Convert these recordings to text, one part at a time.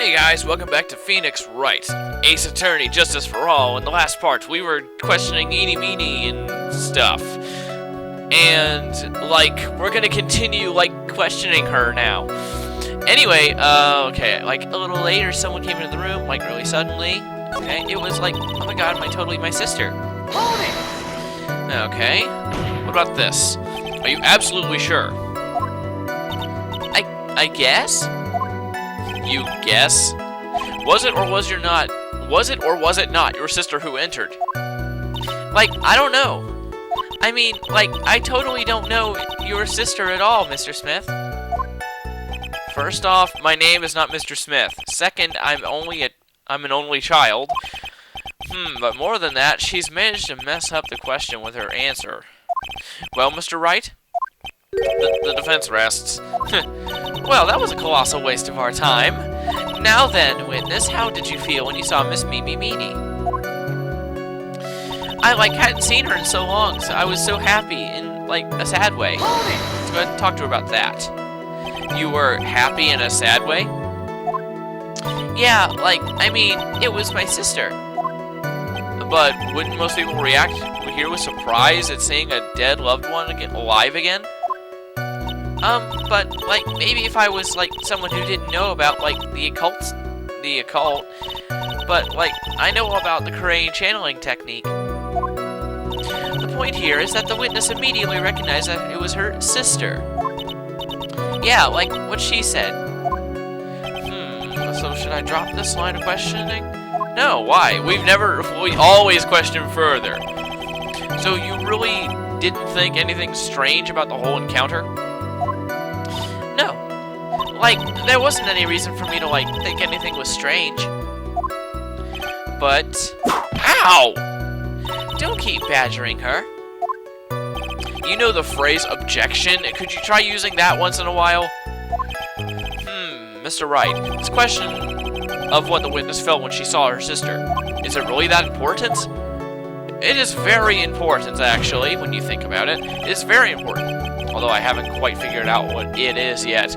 Hey guys, welcome back to Phoenix Wright, Ace Attorney, Justice for All. In the last part, we were questioning Eeny Meeny and stuff. And, we're gonna continue, questioning her now. Anyway, okay, a little later, someone came into the room, really suddenly. Okay, it was oh my god, totally my sister. Hold it! Okay, what about this? Are you absolutely sure? I guess? You guess? Was it or was it not your sister who entered? I don't know. I totally don't know your sister at all, Mr. Smith. First off, my name is not Mr. Smith. Second, I'm an only child. But more than that, she's managed to mess up the question with her answer. Well, Mr. Wright? The defense rests. Well, that was a colossal waste of our time. Now then, witness, how did you feel when you saw Miss Mimi Meanie? I, hadn't seen her in so long, so I was so happy in, a sad way. Let's go ahead and talk to her about that. You were happy in a sad way? Yeah, it was my sister. But wouldn't most people react here with surprise at seeing a dead loved one alive again? But, maybe if I was, someone who didn't know about, the occult, but, I know about the Korean channeling technique. The point here is that the witness immediately recognized that it was her sister. Yeah, what she said. So should I drop this line of questioning? No, why? We always question further. So you really didn't think anything strange about the whole encounter? No. There wasn't any reason for me to, think anything was strange. But... Ow! Don't keep badgering her. You know the phrase objection? Could you try using that once in a while? Mr. Wright, this question of what the witness felt when she saw her sister, is it really that important? It is very important, actually, when you think about it. It is very important. Although I haven't quite figured out what it is yet.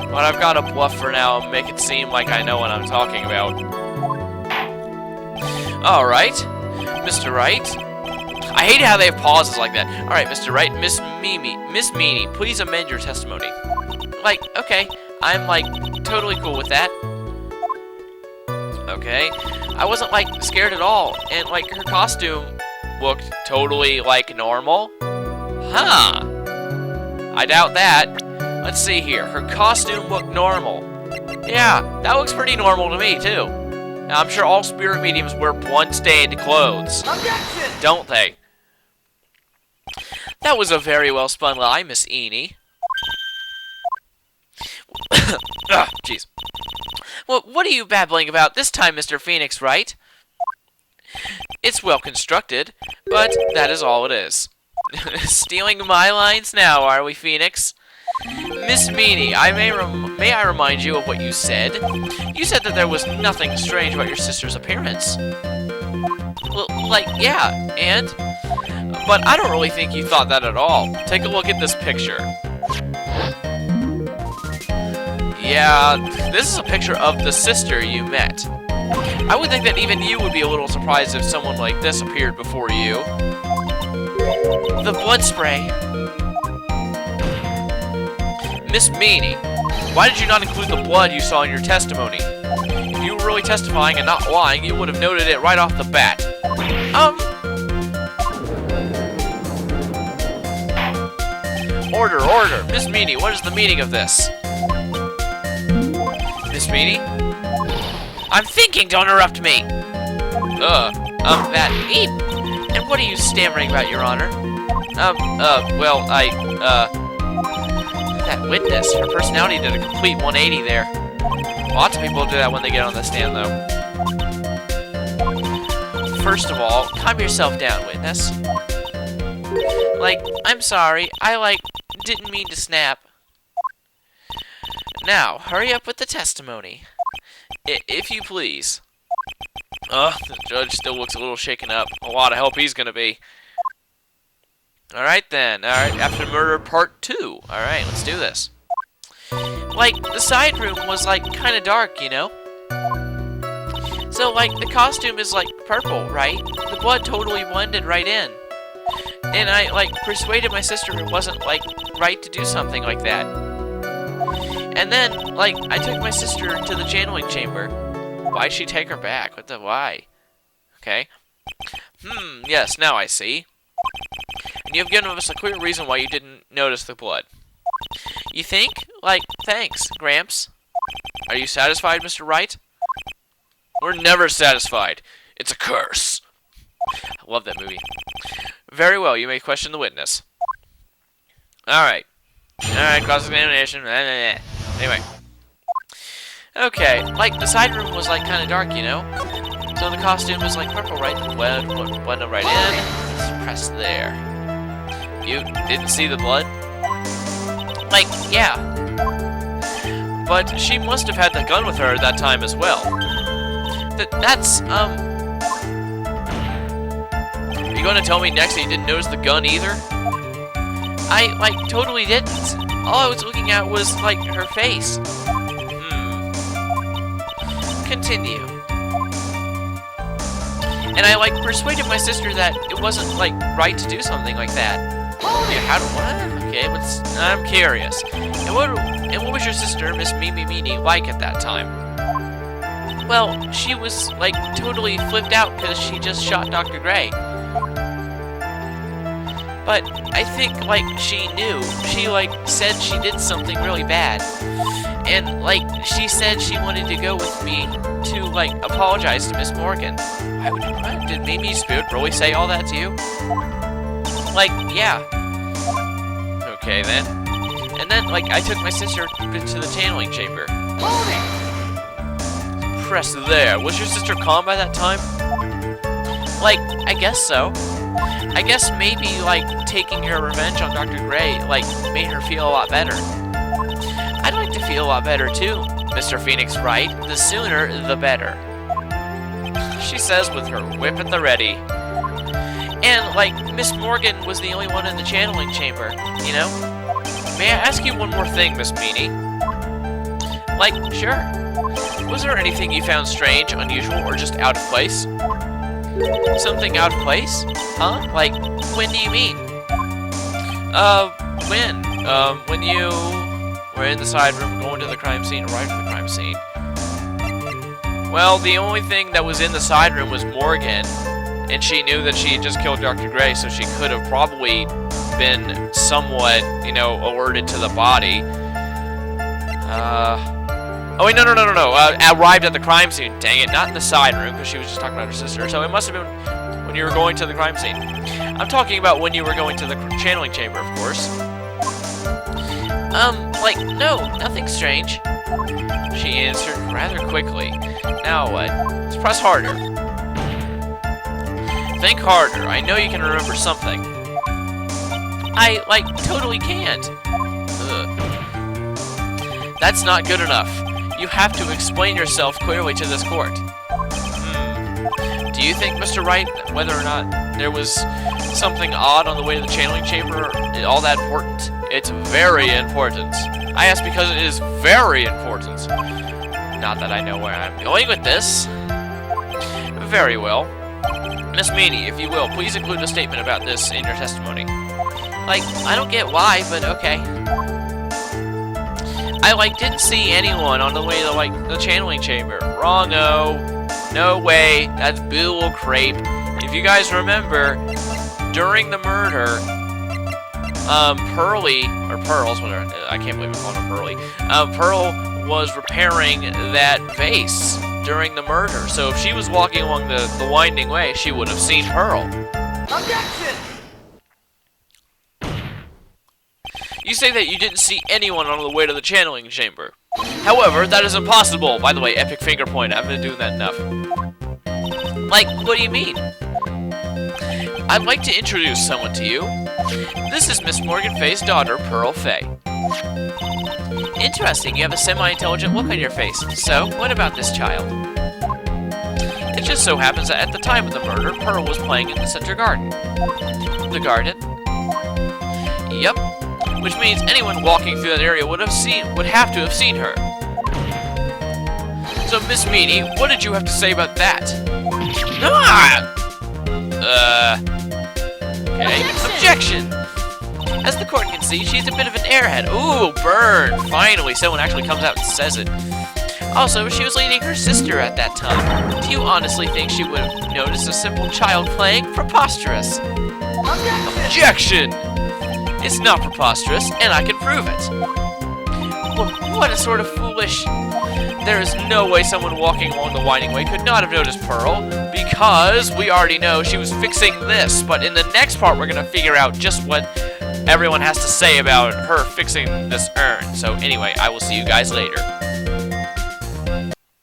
But I've got to bluff for now and make it seem like I know what I'm talking about. Alright, Mr. Wright. I hate how they have pauses like that. Alright, Mr. Wright, Miss Meanie, please amend your testimony. Okay, I'm, totally cool with that. Okay, I wasn't, scared at all, and, her costume looked totally, normal. Huh. I doubt that. Let's see here. Her costume looked normal. Yeah, that looks pretty normal to me, too. Now, I'm sure all spirit mediums wear blood-stained clothes. Objection! Don't they? That was a very well-spun lie, Miss Eenie. Jeez. Well, what are you babbling about this time, Mr. Phoenix, Wright? It's well-constructed, but that is all it is. Stealing my lines now, are we, Phoenix? Miss Meanie, may I remind you of what you said? You said that there was nothing strange about your sister's appearance. Well, yeah, and? But I don't really think you thought that at all. Take a look at this picture. Yeah, this is a picture of the sister you met. I would think that even you would be a little surprised if someone like this appeared before you. The blood spray. Miss Meanie, why did you not include the blood you saw in your testimony? If you were really testifying and not lying, you would have noted it right off the bat. Order. Miss Meanie, what is the meaning of this? Miss Meanie? I'm thinking, don't interrupt me! And what are you stammering about, Your Honor? That witness, her personality did a complete 180 there. Lots of people do that when they get on the stand, though. First of all, calm yourself down, witness. I'm sorry, I, didn't mean to snap. Now, hurry up with the testimony. If you please. The judge still looks a little shaken up. A lot of help he's gonna be. Alright then. Alright, after murder part 2. Alright, let's do this. like, the side room was, like, kind of dark, you know? So, like, the costume is, like, purple, right? The blood totally blended right in. And I, like, persuaded my sister it wasn't, like, right to do something like that. And then, like, I took my sister to the channeling chamber. Why'd she take her back? What the why? Okay. Yes, now I see. And you've given us a clear reason why you didn't notice the blood. You think? Like, thanks, Gramps. Are you satisfied, Mr. Wright? We're never satisfied. It's a curse. I love that movie. Very well, you may question the witness. Alright. Alright, cross-examination. Anyway. Okay, like, the side room was, like, kind of dark, you know? So the costume is, like, purple, right? The blood blended right in. Let's press there. You didn't see the blood? Like, yeah. But she must have had the gun with her at that time as well. That's, Are you gonna tell me next that you didn't notice the gun either? I, like, totally didn't. All I was looking at was, like, her face. Continue. And I, like, persuaded my sister that it wasn't, like, right to do something like that. Yeah, how do what? Okay, but I'm curious. And what was your sister, Miss Mimi Meanie, like at that time? Well, she was, like, totally flipped out because she just shot Dr. Gray. But I think, like, she knew. She, like, said she did something really bad. And, like, she said she wanted to go with me to, like, apologize to Miss Morgan. Why would you, what? Did Mimi's spirit really say all that to you? Like, yeah. Okay, then. And then, like, I took my sister to the channeling chamber. Press there. Was your sister calm by that time? Like, I guess so. I guess maybe, like, taking her revenge on Dr. Gray, like, made her feel a lot better. I'd like to feel a lot better, too, Mr. Phoenix Wright. The sooner, the better. She says with her whip at the ready. And, like, Miss Morgan was the only one in the channeling chamber, you know? May I ask you one more thing, Miss Meanie? Like, sure. Was there anything you found strange, unusual, or just out of place? Something out of place? Huh? Like, when do you mean? When? When you were in the side room going to the crime scene, arrived at the crime scene. Well, the only thing that was in the side room was Morgan, and she knew that she had just killed Dr. Gray, so she could have probably been somewhat, you know, alerted to the body. Oh wait, no. Arrived at the crime scene. Dang it, not in the side room, because she was just talking about her sister. So it must have been when you were going to the crime scene. I'm talking about when you were going to the channeling chamber, of course. Like, no, nothing strange. She answered rather quickly. Now what? Let's press harder. Think harder. I know you can remember something. I, like, totally can't. That's not good enough. You have to explain yourself clearly to this court. Do you think, Mr. Wright, whether or not there was something odd on the way to the channeling chamber all that important? It's very important. I ask because it is very important. Not that I know where I'm going with this. Very well. Miss Meanie, if you will, please include a statement about this in your testimony. Like, I don't get why, but okay. I, like, didn't see anyone on the way to, like, the channeling chamber. Wrong-o. No way. That's bull crepe. If you guys remember, during the murder, Pearly, or Pearls, whatever, I can't believe I'm calling her Pearly. Pearl was repairing that vase during the murder. So if she was walking along the winding way, she would have seen Pearl. Objection! You say that you didn't see anyone on the way to the channeling chamber. However, that is impossible. By the way, epic finger point. I've been doing that enough. Like, what do you mean? I'd like to introduce someone to you. This is Miss Morgan Fay's daughter, Pearl Fay. Interesting, you have a semi-intelligent look on your face. So, what about this child? It just so happens that at the time of the murder, Pearl was playing in the center garden. The garden? Yep. which means anyone walking through that area would have to have seen her. So, Miss Meanie, what did you have to say about that? Ah! Okay. Objection! As the court can see, she's a bit of an airhead. Ooh, burn! Finally, someone actually comes out and says it. Also, she was leading her sister at that time. Do you honestly think she would have noticed a simple child playing? Preposterous! Objection! It's not preposterous, and I can prove it. What a sort of foolish... There is no way someone walking along the winding way could not have noticed Pearl, because we already know she was fixing this, but in the next part we're going to figure out just what everyone has to say about her fixing this urn. So anyway, I will see you guys later.